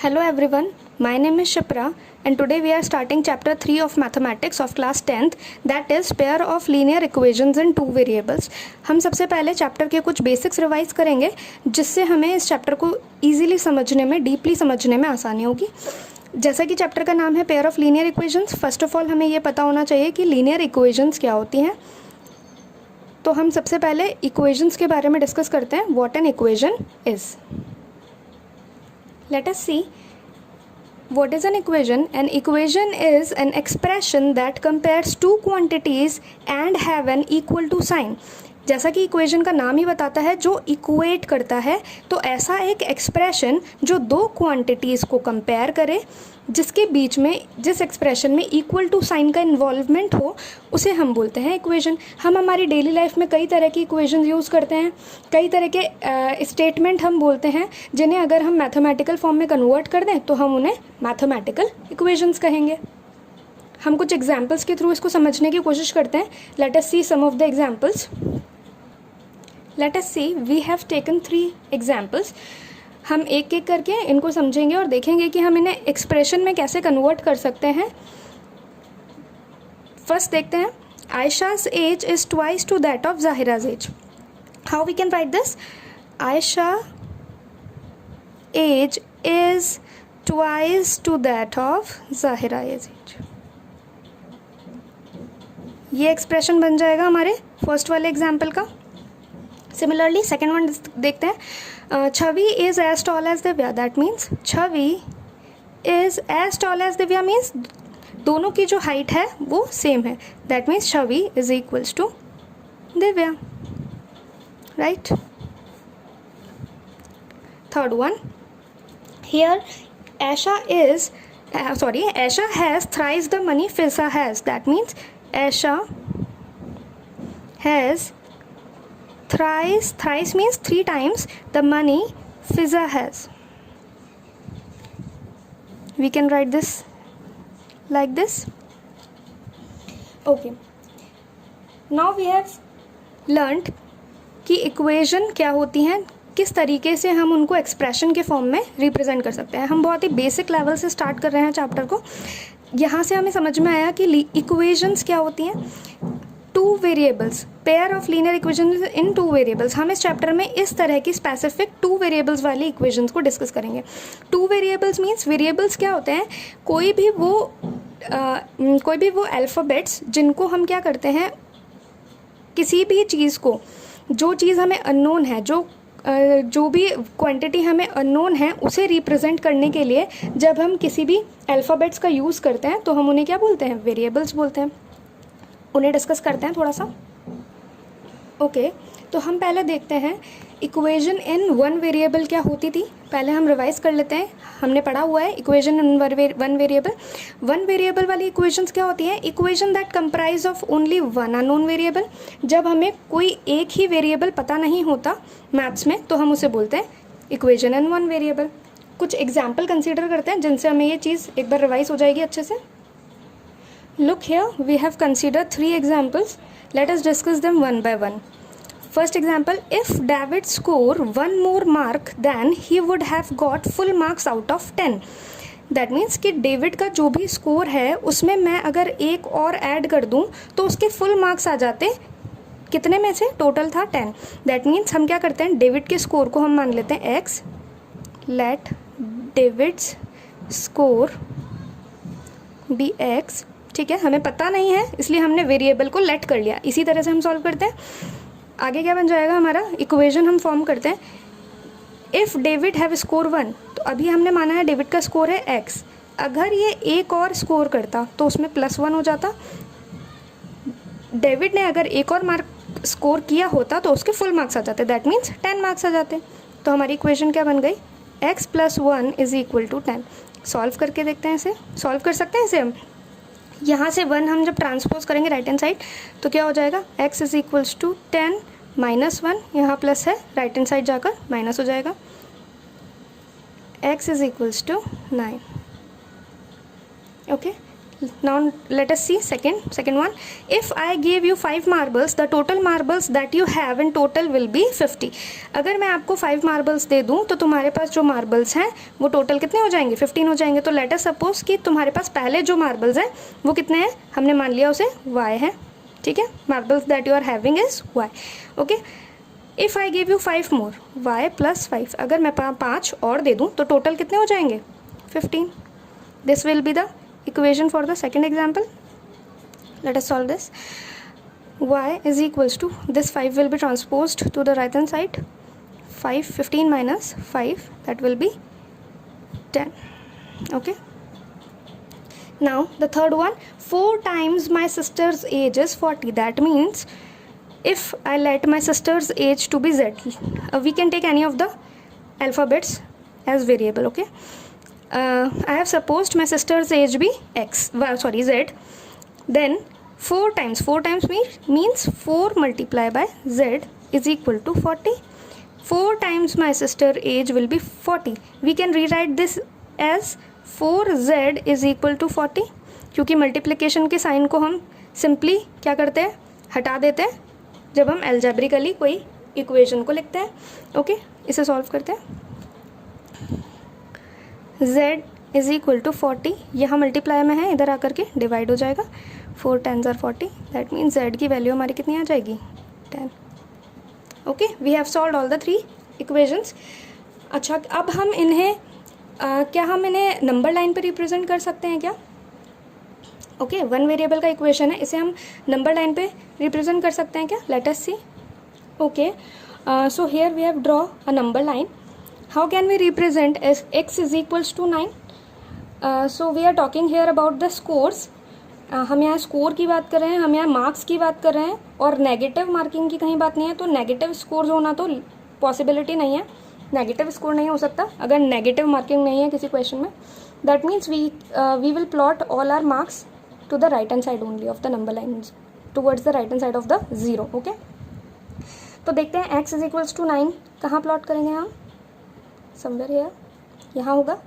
Hello everyone, my name is Shipra and today we are starting chapter 3 of mathematics of class 10th, that is pair of linear equations in two variables। हम सबसे पहले chapter के कुछ basics revise करेंगे जिससे हमें इस chapter को ईजिली समझने में, डीपली समझने में आसानी होगी। जैसा कि चैप्टर का नाम है pair of linear equations, first of all हमें ये पता होना चाहिए कि लीनियर इक्वेशंस क्या होती हैं। तो हम सबसे पहले इक्वेशंस के बारे में डिस्कस करते हैं, what an equation is. Let us see what is an equation. An equation is an expression that compares two quantities and have an equal to sign. जैसा कि इक्वेशन का नाम ही बताता है, जो इक्वेट करता है, तो ऐसा एक एक्सप्रेशन जो दो क्वांटिटीज़ को कंपेयर करे, जिसके बीच में जिस एक्सप्रेशन में इक्वल टू साइन का इन्वॉल्वमेंट हो, उसे हम बोलते हैं इक्वेशन। हम हमारी डेली लाइफ में कई तरह की इक्वेशन यूज़ करते हैं, कई तरह के स्टेटमेंट हम बोलते हैं जिन्हें अगर हम मैथमेटिकल फॉर्म में कन्वर्ट कर दें तो हम उन्हें मैथमेटिकल इक्वेशंस कहेंगे। हम कुछ एग्जाम्पल्स के थ्रू इसको समझने की कोशिश करते हैं। Let us see some of the examples. Let us see, we have taken 3 examples. हम एक एक करके इनको समझेंगे और देखेंगे कि हम इन्हें एक्सप्रेशन में कैसे कन्वर्ट कर सकते हैं। फर्स्ट देखते हैं, Aisha's age is twice to that of Zahira's age. How we can write this? Aisha age is twice to that of Zahira age. ये एक्सप्रेशन बन जाएगा हमारे फर्स्ट वाले एग्जाम्पल का। सिमिलरली सेकेंड वन देखते हैं, Chhavi is as tall as Divya. That means Chhavi is as tall as Divya means दोनों की जो हाइट है वो सेम है। That means Chhavi is equals to Divya, right. Third one, here Aisha has thrice the money Fiza has. That means Aisha has thrice means 3 times the money Fiza has. We can write this like this. Okay. Now we have learned कि equation क्या होती हैं, किस तरीके से हम उनको expression के फॉर्म में रिप्रेजेंट कर सकते हैं। हम बहुत ही बेसिक लेवल से स्टार्ट कर रहे हैं चैप्टर को। यहाँ से हमें समझ में आया कि इक्वेशंस क्या होती हैं। Two variables, pair of linear equations in two variables. हम इस चैप्टर में इस तरह की स्पेसिफिक टू वेरिएबल्स वाली इक्वेशंस को डिस्कस करेंगे। टू वेरिएबल्स मीन्स, वेरिएबल्स क्या होते हैं, कोई भी वो अल्फ़ाबेट्स जिनको हम क्या करते हैं, किसी भी चीज़ को, जो चीज़ हमें अननोन है, जो भी क्वांटिटी हमें अननोन है, उसे रिप्रेजेंट करने के लिए जब हम किसी भी अल्फ़ाबेट्स का यूज़ करते हैं तो हम उन्हें क्या बोलते हैं, वेरिएबल्स बोलते हैं। उन्हें डिस्कस करते हैं थोड़ा सा। ओके, तो हम पहले देखते हैं इक्वेशन इन वन वेरिएबल क्या होती थी। पहले हम रिवाइज कर लेते हैं। हमने पढ़ा हुआ है equation in one variable. One variable वाली इक्वेशंस क्या होती हैं? Equation that comprise of only one unknown variable. जब हमें कोई एक ही वेरिएबल पता नहीं होता मैथ्स में तो हम उसे बोलते हैं इक्वेशन इन वन वेरिएबल। कुछ एग्जाम्पल कंसिडर करते हैं जिनसे हमें ये चीज़ एक बार रिवाइज हो जाएगी अच्छे से। Look here, we have considered 3 examples. Let us discuss them one by one. First example, if David score 1 more mark then he would have got full marks out of 10. That means कि David का जो भी score है उसमें मैं अगर एक और ऐड कर दूं तो उसके फुल मार्क्स आ जाते। कितने में से? टोटल था 10। दैट मीन्स हम क्या करते हैं, डेविड के स्कोर को हम मान लेते हैं x। Let David's score be x। ठीक है, हमें पता नहीं है इसलिए हमने वेरिएबल को लेट कर लिया। इसी तरह से हम सॉल्व करते हैं। आगे क्या बन जाएगा हमारा, इक्वेशन हम फॉर्म करते हैं। इफ़ डेविड हैव स्कोर 1, तो अभी हमने माना है डेविड का स्कोर है x। अगर ये एक और स्कोर करता तो उसमें +1 हो जाता। डेविड ने अगर एक और मार्क स्कोर किया होता तो उसके फुल मार्क्स आ जाते। दैट मीन्स 10 मार्क्स आ जाते। तो हमारी इक्वेशन क्या बन गई, x + 1 = 10। सॉल्व करके देखते हैं, इसे सॉल्व कर सकते हैं। इसे हम यहाँ से 1 हम जब ट्रांसपोज करेंगे राइट हैंड साइड तो क्या हो जाएगा, x = 10 - 1, यहाँ प्लस है, राइट हैंड साइड जाकर माइनस हो जाएगा। x = 9। Okay, Now let us see second one. If I gave you 5 marbles, the total marbles that you have in total will be 50. अगर मैं आपको 5 marbles दे दूँ तो तुम्हारे पास जो marbles हैं वो total कितने हो जाएंगे? 15 हो जाएंगे. तो let us suppose कि तुम्हारे पास पहले जो marbles हैं वो कितने हैं? हमने मान लिया उसे y है. ठीक है, marbles that you are having is y. Okay. If I give you 5 more, y plus 5, अगर मैं 5 और दे दूँ तो total कितने हो जाएंगे? 15. This will be the equation for the second example. Let us solve this. Y is equals to, this 5 will be transposed to the right hand side. 15 minus 5, that will be 10. Okay. Now the third one, 4 times my sister's age is 40. That means if I let my sister's age to be z, we can take any of the alphabets as variable. Okay. I have supposed my sister's age be z. Then 4 times means 4 multiplied by z is equal to 40. 4 times my sister age will be 40. We can rewrite this as 4z is equal to 40, क्योंकि multiplication के sign को हम simply क्या करते हैं, हटा देते हैं जब हम एल्जेब्रिकली कोई इक्वेशन को लिखते हैं. ओके, इसे सॉल्व करते हैं. z इज इक्वल टू 40, यहाँ मल्टीप्लाई में है, इधर आकर के डिवाइड हो जाएगा. 4 10s are 40. That means z की वैल्यू हमारी कितनी आ जाएगी? 10. Okay, we have solved all the 3 equations. अच्छा, अब हम इन्हें क्या हम इन्हें नंबर लाइन पे रिप्रेजेंट कर सकते हैं क्या? ओके, 1 वेरिएबल का इक्वेशन है, इसे हम नंबर लाइन पे रिप्रेजेंट कर सकते हैं क्या? Let us see. Okay, so here we have draw a number line. How can we represent as x is equals to 9? So we are talking here about the scores. हम यहाँ score की बात कर रहे हैं, हम यहाँ मार्क्स की बात कर रहे हैं, और नेगेटिव मार्किंग की कहीं बात नहीं है. तो नेगेटिव स्कोर होना तो पॉसिबिलिटी नहीं है, नेगेटिव स्कोर नहीं हो सकता अगर नेगेटिव मार्किंग नहीं है किसी क्वेश्चन में. That means we will plot all our marks to the right hand side only of the number line, towards the right hand side of the 0. Okay, तो देखते हैं x इज इक्वल्स टू 9 कहाँ plot करेंगे हम? Somewhere here, यहाँ होगा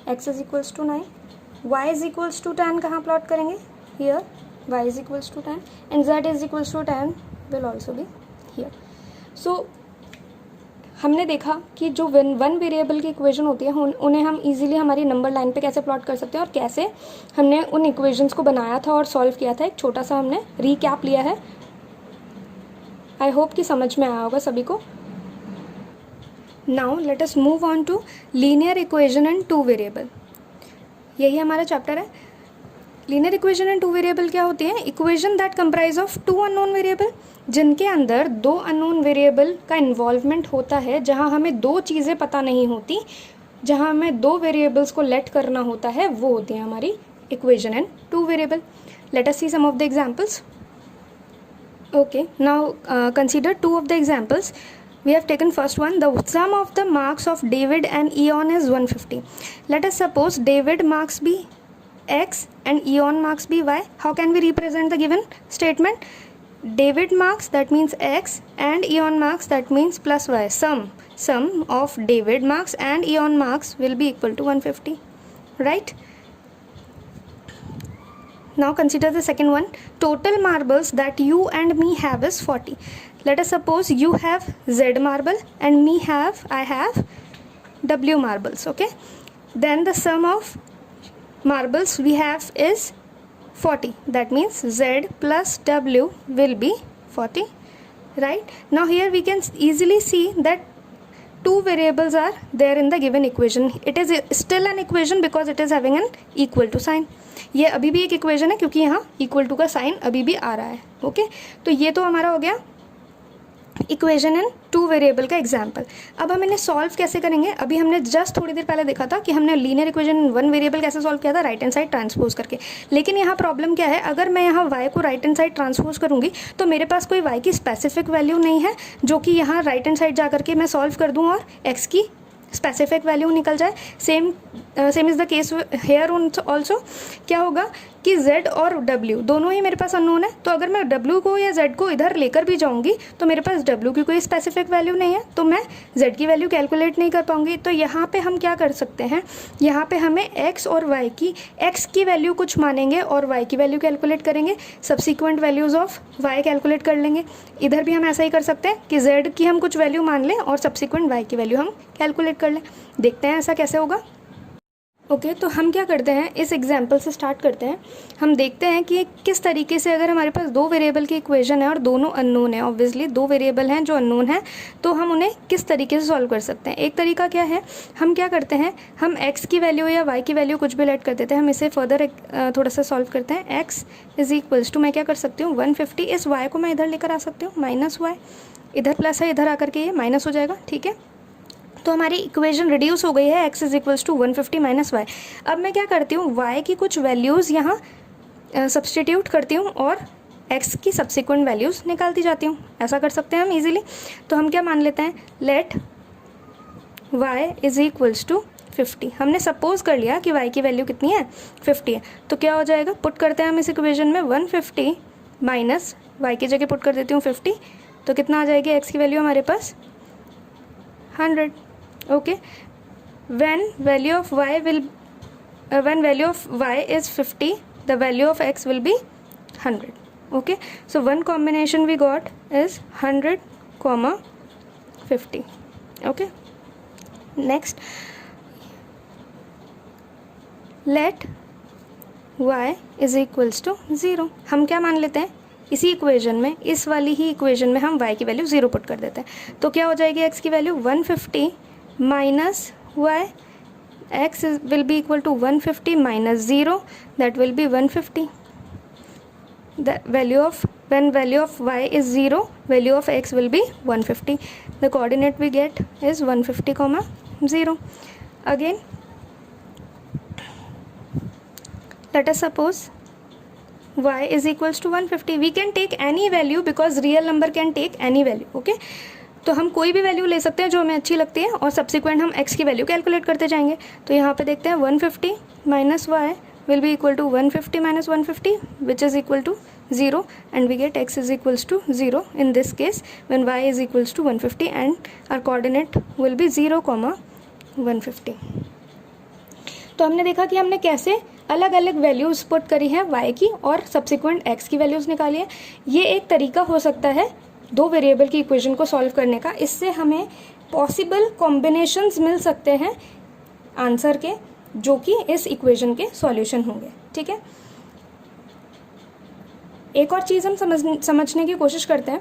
x is equals to 9. y is equals to 10 कहाँ plot करेंगे? Here y is equals to 10 and z is equals to 10 will also be here. So हमने देखा कि जो 1 वेरिएबल की इक्वेशन होती है उन्हें हम इजीली हमारी नंबर लाइन पे कैसे प्लॉट कर सकते हैं, और कैसे हमने उन इक्वेशंस को बनाया था और सॉल्व किया था. एक छोटा सा हमने रीकैप लिया है. आई होप कि समझ में आया होगा सभी को. Now let us move on to linear equation and 2 variable. यही हमारा चैप्टर है. लीनियर इक्वेशन एंड 2 वेरिएबल क्या होती है? Equation that comprise of 2 unknown variable, जिनके अंदर 2 अननोन वेरिएबल का इन्वॉल्वमेंट होता है, जहां हमें 2 चीज़ें पता नहीं होती, जहां हमें 2 वेरिएबल्स को लेट करना होता है, वो होती है हमारी equation and 2 variable. Let us see some of the examples. Okay, now consider 2 of the examples. We have taken first one. The sum of the marks of David and Eon is 150. Let us suppose David marks be x and Eon marks be y. How can we represent the given statement? David marks, that means x, and Eon marks, that means plus y. Sum of David marks and Eon marks will be equal to 150, right? Now consider the second one. Total marbles that you and me have is 40. Let us suppose you have Z marble and I have W marbles. Okay, then the sum of marbles we have is 40. That means Z plus W will be 40, right? Now here we can easily see that 2 variables are there in the given equation. It is still an equation because it is having an equal to sign. ये अभी भी एक equation है क्योंकि यहाँ equal to का sign अभी भी आ रहा है. ओके, तो ये तो हमारा हो गया इक्वेशन एंड 2 वेरिएबल का एग्जाम्पल. अब हम इन्हें सॉल्व कैसे करेंगे? अभी हमने जस्ट थोड़ी देर पहले देखा था कि हमने लीनियर इक्वेशन 1 वेरिएबल कैसे सॉल्व किया था, राइट हैंड साइड ट्रांसपोज करके. लेकिन यहाँ प्रॉब्लम क्या है, अगर मैं यहाँ y को राइट हैंड साइड ट्रांसपोज करूँगी तो मेरे पास कोई y की स्पेसिफिक वैल्यू नहीं है जो कि यहाँ राइट हैंड साइड जा करके मैं सॉल्व कर दूँ और x की स्पेसिफिक वैल्यू निकल जाए. Same is the case here also. क्या होगा कि z और w दोनों ही मेरे पास अननोन है, तो अगर मैं w को या z को इधर लेकर भी जाऊंगी तो मेरे पास w की कोई स्पेसिफिक वैल्यू नहीं है, तो मैं z की वैल्यू कैलकुलेट नहीं कर पाऊंगी। तो यहाँ पे हम क्या कर सकते हैं, यहाँ पे हमें x और y की, x की वैल्यू कुछ मानेंगे और y की वैल्यू कैलकुलेट करेंगे, subsequent values of y calculate कर लेंगे। इधर भी हम ऐसा ही कर सकते हैं कि z की हम कुछ वैल्यू मान लें और सब्सिक्वेंट y की वैल्यू हम कैलकुलेट कर लें। देखते हैं ऐसा कैसे होगा। ओके, तो हम क्या करते हैं, इस एग्जाम्पल से स्टार्ट करते हैं। हम देखते हैं कि किस तरीके से, अगर हमारे पास दो वेरिएबल की इक्वेशन है और दोनों अननोन है, ऑब्वियसली दो वेरिएबल हैं जो अननोन है, तो हम उन्हें किस तरीके से सॉल्व कर सकते हैं। एक तरीका क्या है, हम क्या करते हैं, हम x की वैल्यू या y की वैल्यू कुछ भी लेट कर देते हैं। हम इसे फर्दर थोड़ा सा सॉल्व करते हैं। x इज इक्वल्स टू, मैं क्या कर सकती हूँ 150, इस y को मैं इधर लेकर आ सकती हूँ, माइनस y, इधर प्लस है, इधर आकर के ये माइनस हो जाएगा। ठीक है, तो हमारी इक्वेशन रिड्यूस हो गई है, x is equals to 150 minus y. अब मैं क्या करती हूँ, y की कुछ वैल्यूज़ यहाँ सब्सटीट्यूट करती हूँ और x की सब्सिक्वेंट वैल्यूज़ निकालती जाती हूँ। ऐसा कर सकते हैं हम इजीली। तो हम क्या मान लेते हैं, let y is equals to 50। हमने सपोज कर लिया कि y की वैल्यू कितनी है, 50 है। तो क्या हो जाएगा, पुट करते हैं हम इस इक्वेशन में 150 माइनस y की जगह पुट कर देती हूँ 50, तो कितना आ जाएगी x की वैल्यू हमारे पास 100। Okay, when value of y is 50, the value of x will be 100. Okay, so one combination we got is 100 comma 50. Okay, next let y is equals to 0। हम क्या मान लेते हैं, इसी इक्वेशन में, इस वाली ही इक्वेशन में हम y की वैल्यू 0 पुट कर देते हैं। तो क्या हो जाएगी x की value 150 minus y, x will be equal to 150 minus 0, that will be 150. The value of, when value of y is 0, value of x will be 150. The coordinate we get is 150 comma 0. Again, let us suppose y is equals to 150. We can take any value because real number can take any value. Okay, तो हम कोई भी value ले सकते हैं जो हमें अच्छी लगती है और सब्सिक्वेंट हम x की वैल्यू कैलकुलेट करते जाएंगे। तो यहाँ पे देखते हैं 150 minus y will be equal to 150 minus 150 which is equal to 0 and we get x is equals to 0 in this case when y is equals to 150 and our coordinate will be 0, 150। तो हमने देखा कि हमने कैसे अलग अलग values put करी हैं y की और सब्सिक्वेंट x की वैल्यूज़ निकाली है। ये एक तरीका हो सकता है दो वेरिएबल की इक्वेशन को सॉल्व करने का। इससे हमें पॉसिबल कॉम्बिनेशंस मिल सकते हैं आंसर के, जो कि इस इक्वेशन के सॉल्यूशन होंगे। ठीक है, एक और चीज़ हम समझने की कोशिश करते हैं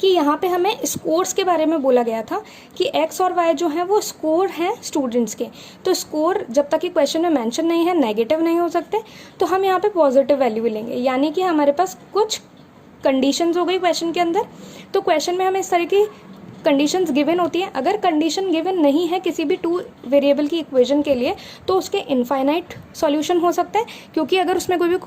कि यहाँ पे हमें स्कोर्स के बारे में बोला गया था कि x और y जो है वो स्कोर हैं स्टूडेंट्स के। तो स्कोर जब तक कि क्वेश्चन में मेंशन नहीं है, नेगेटिव नहीं हो सकते, तो हम यहाँ पे पॉजिटिव वैल्यू लेंगे। यानी कि हमारे पास कुछ कंडीशंस हो गई क्वेश्चन के अंदर। तो क्वेश्चन में हमें इस तरह की कंडीशंस गिवन होती है। अगर कंडीशन गिवन नहीं है किसी भी टू वेरिएबल की इक्वेशन के लिए, तो उसके इनफाइनाइट सॉल्यूशन हो सकता है, क्योंकि अगर उसमें कोई भी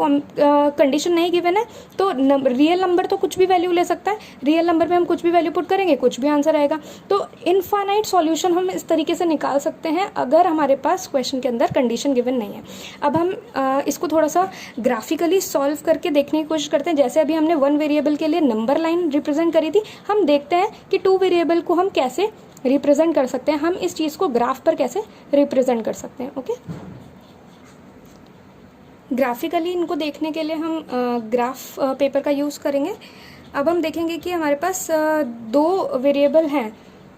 कंडीशन नहीं गिवन है तो रियल नंबर तो कुछ भी वैल्यू ले सकता है। रियल नंबर में हम कुछ भी वैल्यू पुट करेंगे, कुछ भी आंसर आएगा। तो इनफाइनाइट सॉल्यूशन हम इस तरीके से निकाल सकते हैं अगर हमारे पास क्वेश्चन के अंदर कंडीशन गिवन नहीं है। अब हम इसको थोड़ा सा ग्राफिकली सॉल्व करके देखने की कोशिश करते हैं। जैसे अभी हमने वन वेरिएबल के लिए नंबर लाइन रिप्रेजेंट करी थी, हम देखते हैं कि टू वेरिएबल को हम कैसे रिप्रेजेंट कर सकते हैं, हम इस चीज को ग्राफ पर कैसे रिप्रेजेंट कर सकते हैं। ओके, ग्राफिकली इनको देखने के लिए हम ग्राफ पेपर का यूज करेंगे। अब हम देखेंगे कि हमारे पास दो वेरिएबल हैं,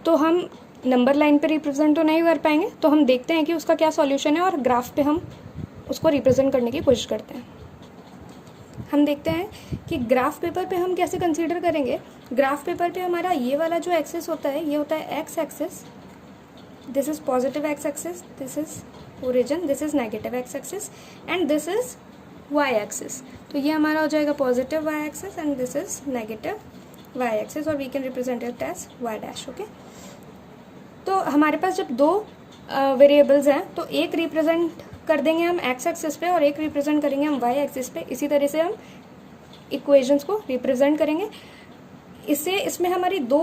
तो हम नंबर लाइन पे रिप्रेजेंट तो नहीं कर पाएंगे, तो हम देखते हैं कि उसका क्या सॉल्यूशन है और ग्राफ पे हम उसको रिप्रेजेंट करने की कोशिश करते हैं। हम देखते हैं कि ग्राफ पेपर पे हम कैसे कंसीडर करेंगे। ग्राफ पेपर पे हमारा ये वाला जो एक्सेस होता है, ये होता है x axis, this is positive x axis, this is origin, this is negative x axis and this is y axis. तो ये हमारा हो जाएगा positive y axis and this is negative y axis, और we can represent it as y dash. Okay, तो हमारे पास जब दो वेरिएबल्स हैं तो एक रिप्रेजेंट कर देंगे हम एक्स एक्सिस पे और एक रिप्रेजेंट करेंगे हम वाई एक्सिस पे। इसी तरह से हम इक्वेशंस को रिप्रेजेंट करेंगे। इससे इसमें हमारी दो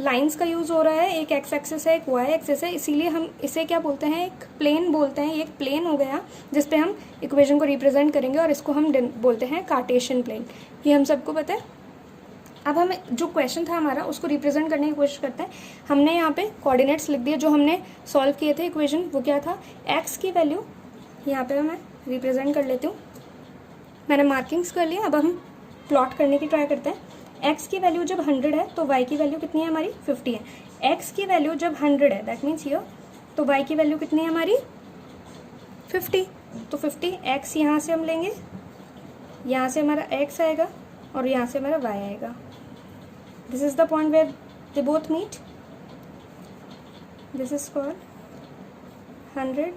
लाइंस का यूज़ हो रहा है, एक एक्स एक्सिस है एक वाई एक्सिस है, इसीलिए हम इसे क्या बोलते हैं, एक प्लेन बोलते हैं। ये एक प्लेन हो गया जिस पे हम इक्वेशन को रिप्रेजेंट करेंगे और इसको हम बोलते हैं कार्टेशियन प्लेन। ये हम सबको पता है। अब हम जो क्वेश्चन था हमारा उसको रिप्रेजेंट करने की कोशिश करते हैं। हमने यहाँ पे कोऑर्डिनेट्स लिख दिए जो हमने सॉल्व किए थे इक्वेशन। वो क्या था, एक्स की वैल्यू यहाँ पे मैं रिप्रेजेंट कर लेती हूँ, मैंने मार्किंग्स कर लिया। अब हम प्लॉट करने की ट्राई करते हैं। x की वैल्यू जब 100 है तो y की वैल्यू कितनी है हमारी 50 है। x की वैल्यू जब 100 है दैट मीन्स हियर, तो y की वैल्यू कितनी है हमारी 50। तो 50 x यहाँ से हम लेंगे, यहाँ से हमारा x आएगा और यहाँ से हमारा y आएगा। This is the point where they both meet. This is called 100,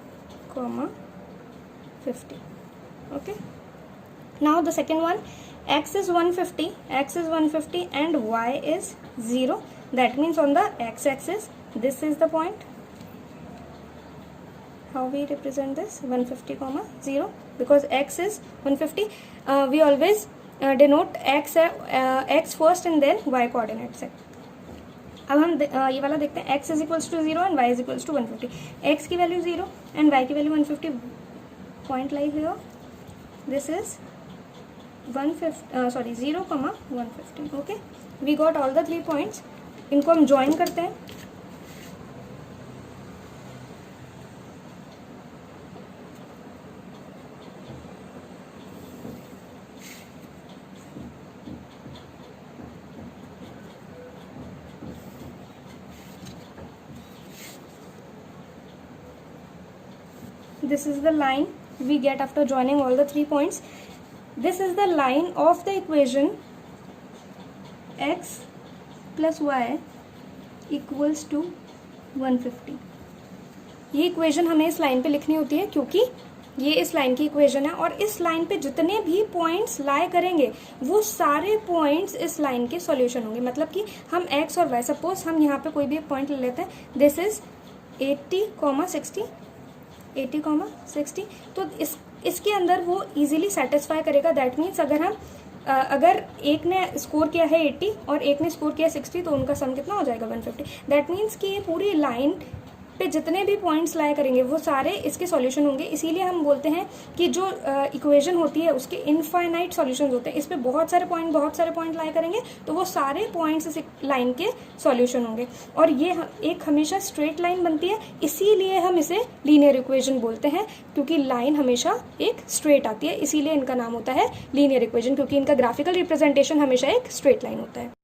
50. Okay. Now the second one, x is 150 and y is 0. That means on the x-axis, this is the point. How we represent this? 150, 0. Because x is 150. We always denote x first and then y coordinates. अब हम ये वाला देखते हैं, x is equals to 0 and y is equals to 150. x की value 0 and y की value 150. Point lie here. This is 0, 150. Okay. We got all the 3 points. इनको हम ज्वाइन करते हैं। This is the line we get after joining all the 3 points. This is the line of the equation x plus y equals to 150. ये equation हमें इस line पे लिखनी होती है क्योंकि ये इस लाइन की इक्वेशन है और इस लाइन पे जितने भी पॉइंट्स लाई करेंगे वो सारे पॉइंट्स इस लाइन के सॉल्यूशन होंगे। मतलब कि हम x और y, सपोज हम यहाँ पे कोई भी एक पॉइंट ले लेते हैं, दिस इज 80, 60, तो इसके अंदर वो इजीली सेटिस्फाई करेगा। दैट मीन्स अगर एक ने स्कोर किया है 80 और एक ने स्कोर किया 60 तो उनका सम कितना हो जाएगा 150। दैट मीन्स कि ये पूरी लाइन पे जितने भी पॉइंट्स लाया करेंगे वो सारे इसके सॉल्यूशन होंगे। इसीलिए हम बोलते हैं कि जो इक्वेशन होती है उसके इनफाइनाइट सॉल्यूशंस होते हैं। इस पे बहुत सारे पॉइंट लाया करेंगे तो वो सारे पॉइंट्स इस लाइन के सॉल्यूशन होंगे और ये एक हमेशा स्ट्रेट लाइन बनती है। इसीलिए हम इसे लीनियर इक्वेशन बोलते हैं क्योंकि लाइन हमेशा एक स्ट्रेट आती है, इसीलिए इनका नाम होता है लीनियर इक्वेशन, क्योंकि इनका ग्राफिकल रिप्रेजेंटेशन हमेशा एक स्ट्रेट लाइन होता है।